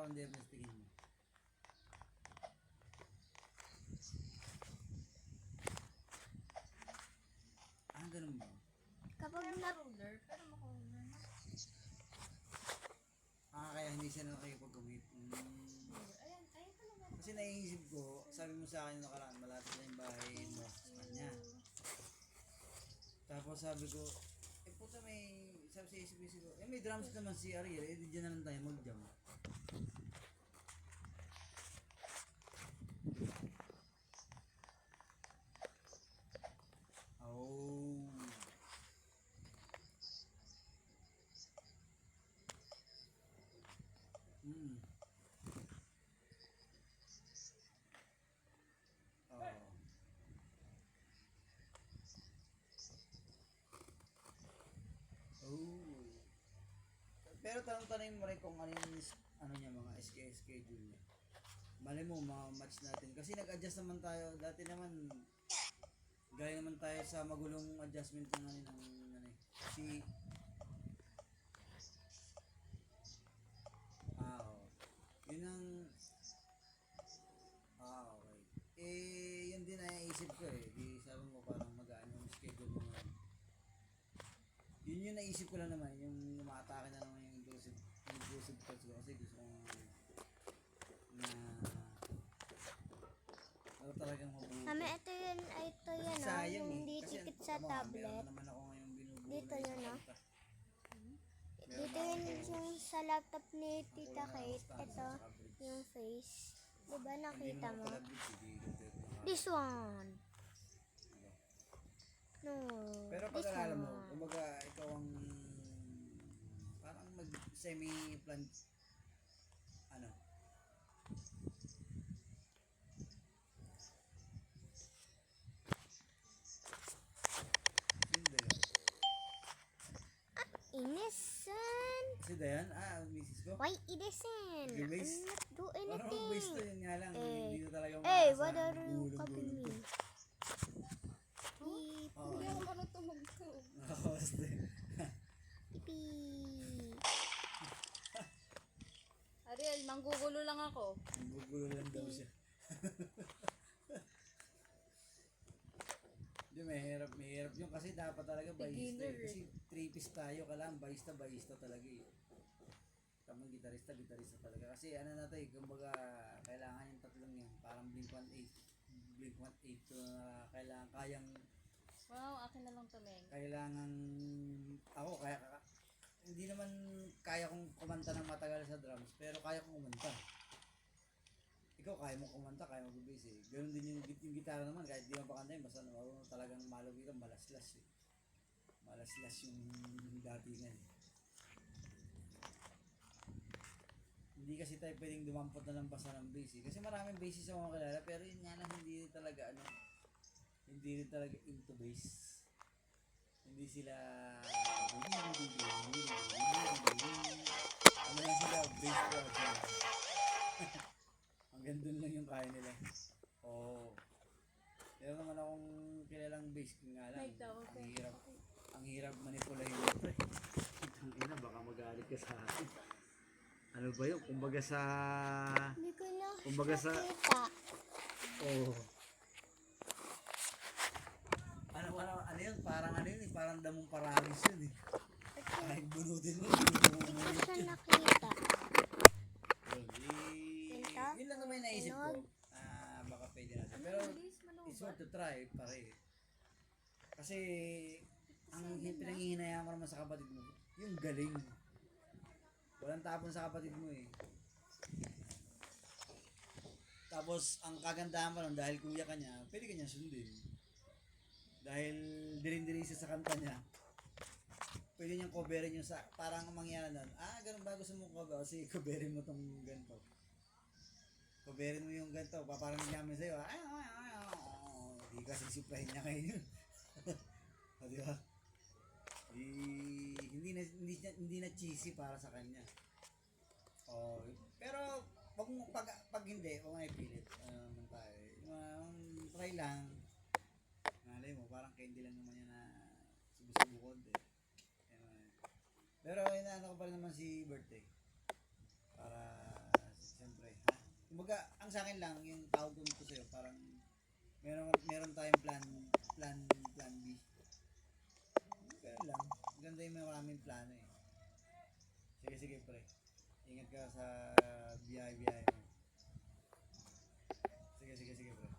round Ernest, tingin mo. Ah, ganun ba? Kapag Ruler, pero maka-ruler na. Ah, kaya hindi siya nakakipag-commit. Ayan, ayan ka naman. Kasi naiisip ko, sabi mo sa akin nakaraan, malapit na yung bahay mo sa kanya. Tapos sabi ko, puta may, sabi sa isip ko, may drums naman si Ariel, di dyan na lang tayo mag-jam. Oh. Hmm. Oh. Oh. Pero tanong-tanong mo rin kung ano yung ano niya, mga schedule niya. Mali mo, match natin. Kasi nag-adjust naman tayo. Dati naman, gaya naman tayo sa magulong adjustment ng si oh. Yun ang okay. Yun din naisip ko Di sabi mo parang magaan yung schedule mo ngayon. Yun yung naisip ko lang naman, yung umaatake na naman yung inclusive thoughts ko kasi gusto kong na talagang mabuti. Mami, ito yun, Sayang yung hindi Kasi, tikit sa meron tablet. naman ako ngayong binubuo Dito na yun, isang no? kanta. Dito yun yung sa laptop ni Tita Kate. Ito, yung face. Diba nakita mo? This one. No, Pero this pag-alala mo, one. kumbaga ikaw ang parang semi-plan ano? Sino ba yun? Innocent. Si Dayan? Misis ko? Why innocent? You I'm waste. not do Parang mag-waste to anything. yun nga lang. Eh, Hindi na talaga Hey, makakasahan. what are you Gulong-gulong copying to. me? Oo. Hindi ako marunong mag-cook. Nakakawas din. Pipi. Ariel, manggugulo lang ako. Gugulo lang daw siya. Hindi, mahirap yun kasi dapat talaga bahista Beginner Kasi 3-piece tayo, kailangan bahista talaga Tamang gitarista talaga. Kasi ano na tayo, kumbaga kailangan yung tatlong yun. Parang Blink-182 na kailangan, kayang, Wow, akin na lang to, Meng. kailangan, ako hindi naman kaya kong kumanta ng matagal sa drums, pero kaya kong kumanta. Ikaw, kaya mo kumanta, kaya mo mag-bass Ganun din yung gitara naman, kahit di mo pa kantayin, basta marunong talagang malawig ka, malaslas Malaslas yung datingan Hindi kasi tayo pwedeng dumampot na lang basta ng bass Kasi maraming bassist ako kilala, pero yun nga lang, hindi rin talaga into bass. Hindi sila ano lang sila, bass project. Hanggang dun lang yung kaya nila. Meron naman akong kilalang bass nga lang. Ang hirap manipulate nito Itang ina, baka magalit ka sa akin. Ano ba yun? Kumbaga sa Hindi ko na Kumbaga sa nakita. Ano yun? Parang damong paralis yun Kahit bunutin mo, Hindi ko siya nakita. Yun lang naman yung naisip ko. Baka pwede natin. Pero it's worth to try pare. Kasi ang pinanghihinayaan ko naman sa kapatid mo, yung galing. Walang tapon sa kapatid mo Tapos ang kagandahan pa nun, dahil kuya ka niya, pwede ka niya sundin. Dahil dirin-dirin siya sa kanta niya, pwede niyang coverin yung parang mangyari nun, ganun ba gusto mo cover? Sige, coverin mo tong ganito. Coverin mo yung ganito, paparinig namin sa'yo, di ka sisiplahin niya ngayon. Di ba? Hindi na cheesy para sa kanya. Pero pag hindi, huwag nga ipilit. Tayo. Try lang. Malay mo, parang candy lang naman yan na subusubukod Pero inaano ko pa rin naman si birthday. Para Kumbaga, ang sa akin lang, yung tawag ko nito sa'yo, parang meron tayong plan B. Pero lang, ganda yung maraming plano eh. Sige pre. Ingat ka sa biyahe mo. Sige pre.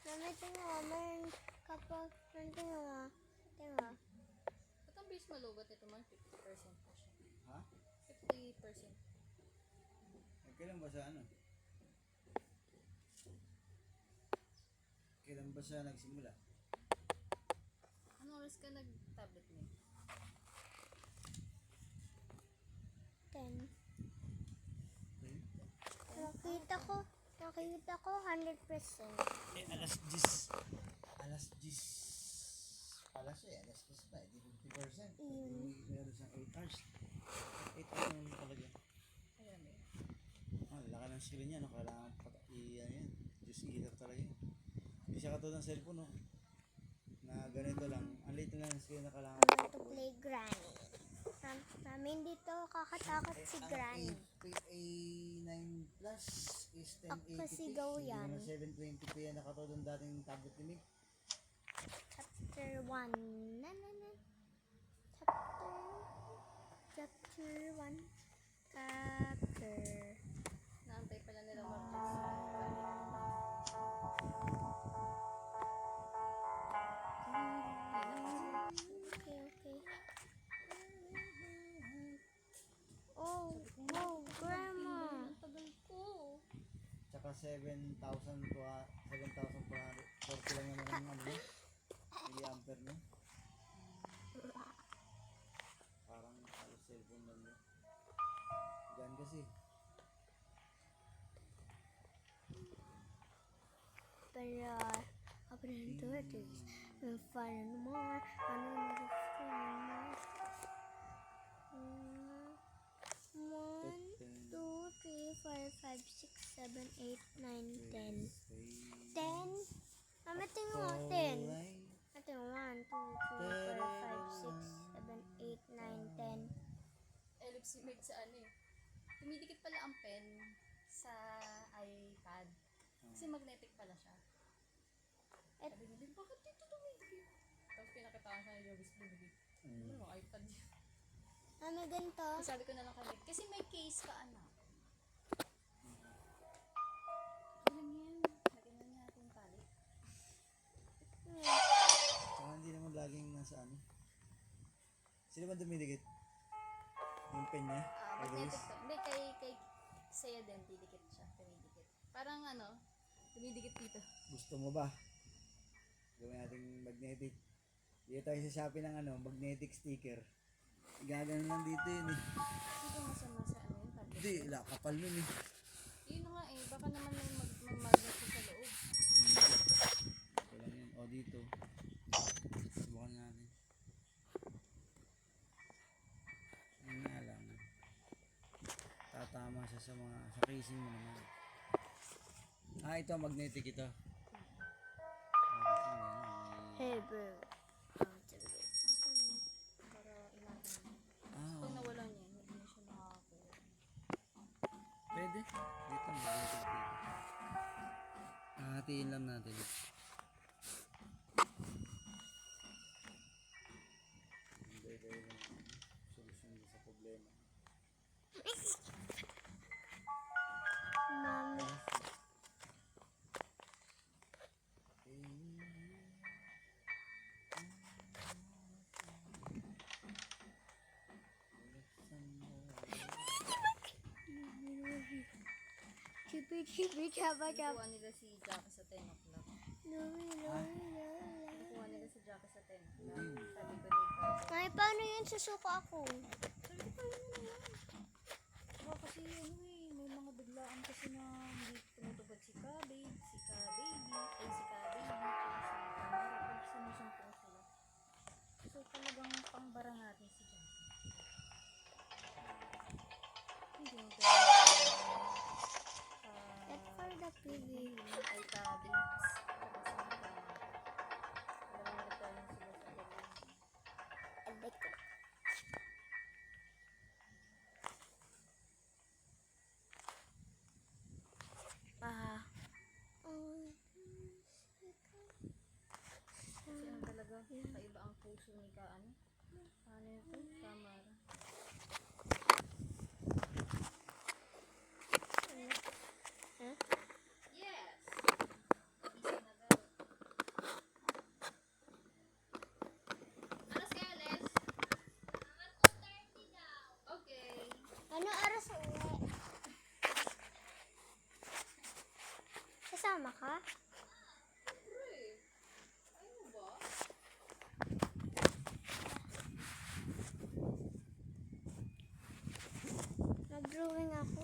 Mami, tingnan mo. Meron kapag, tingnan mo. Ba't ang base malubot ito man? 50% pa siya. Ha? 50%. Kailan ba sa ano? Kailan ba siya nagsimula? Anong oras ka nag-tablet mo? 10. Nakita ko 100%. Eh, alas 10. Alas 10. Alas 10 pa. Di 50%. Meron siyang 8 hours. 8 hours naman talaga. Ayan ba yun? Laki ng screen niya, no? Kailangan yan. Diyos eater talaga yun. Hindi siya katulad ng cellphone, no? Na ganito lang. Ang liit na lang ng screen na kailangan. I'm going to play Granny. Namin dito kakatakot si Granny. A9 Plus is 1080p. Akasigaw yan. Hindi naman 720p yan nakatulad ng dating tablet ni Mick. Chapter 1. Chapter 1. Naantay pala nila mag-balik. Okay. Oh, Grandma. Ang tagal ko. Tsaka 7,440 lang naman ang ano niya. Milliampere niya. Parang halos cellphone lang yun. Diyan kasi. Pero, open the doors and find more. One, 2, 3, 4, 5, 6, 7, 8, 9, 10. 10? Mama, tingnan mo, 10. Ate, 1, 2, 3, 4, 5, 6, 7, 8, 9, 10. Ellipsimate sa ano eh. Tumidikit pala ang pen sa iPad. Kasi magnetic pala siya. Sabi niya, "Din, bakit dito tumidikit?" Tapos pinakitaan siya yung USB. Ano, iPad yun. Mama, ganito. Sabi ko na lang kay Nick, kasi may case ka, anak. Alam yan. Lagyan na natin tali. Tsaka hindi naman laging nasa ano. Sino ba dumidikit? Yung pen niya? Magnetic to. Hindi, kay Saya din, didikit siya. Tumidikit. Parang ano, tumidikit dito. Gusto mo ba? Gawin natin magnetic. Dito tayo sa Shopee ng ano, magnetic sticker. Gagano lang dito yun eh. Hindi masama sa ano yung tablet. Hindi, kapal nun eh. Yun nga eh, baka naman may mag-magnet sa loob. Wala yan. O dito. Subukan natin. Yun nga lang. Tatama siya sa casing mo naman. Ito magnetic ito. Hey, bro. Para ilagay mo. Ah, Pag nawala niya, hindi na siya makakakuha. pwede. Dito magnetic dito. Hatiin lang natin. Iba-iba yung solusyon sa problema. Mama. Chipi, chaba, chaba. Kuha nila si Jackie sa 10 o'clock. Kuha nila si Jackie sa 10 o'clock. Sabi ko ni Kaka. Ay, paano yun? Susuko ako. Sabi ko, paano na yan? Baka kasi kasi may mga biglaan kasi na hindi tumutupad si Ka-Babe, si Ka-Baby, ay si Ka-Baby, tsaka si Tamara, pag sinusumpong sila. So talagang pangbara natin si Jackie. Hindi mo pwede That's for the piggy. ay Ka-Babes, tsaka si Tamara. Dalawang regalo sila sa dalawa. Aday ko. Kasi ano talaga, kaiba ang puso ni Ano ito? Tamara. Huh? Yes! Gising na daw. Alas kaya, Les? Okay. Ano oras uwi? Kasama ka? Siyempre. Ayaw mo ba? Nag-drawing ako.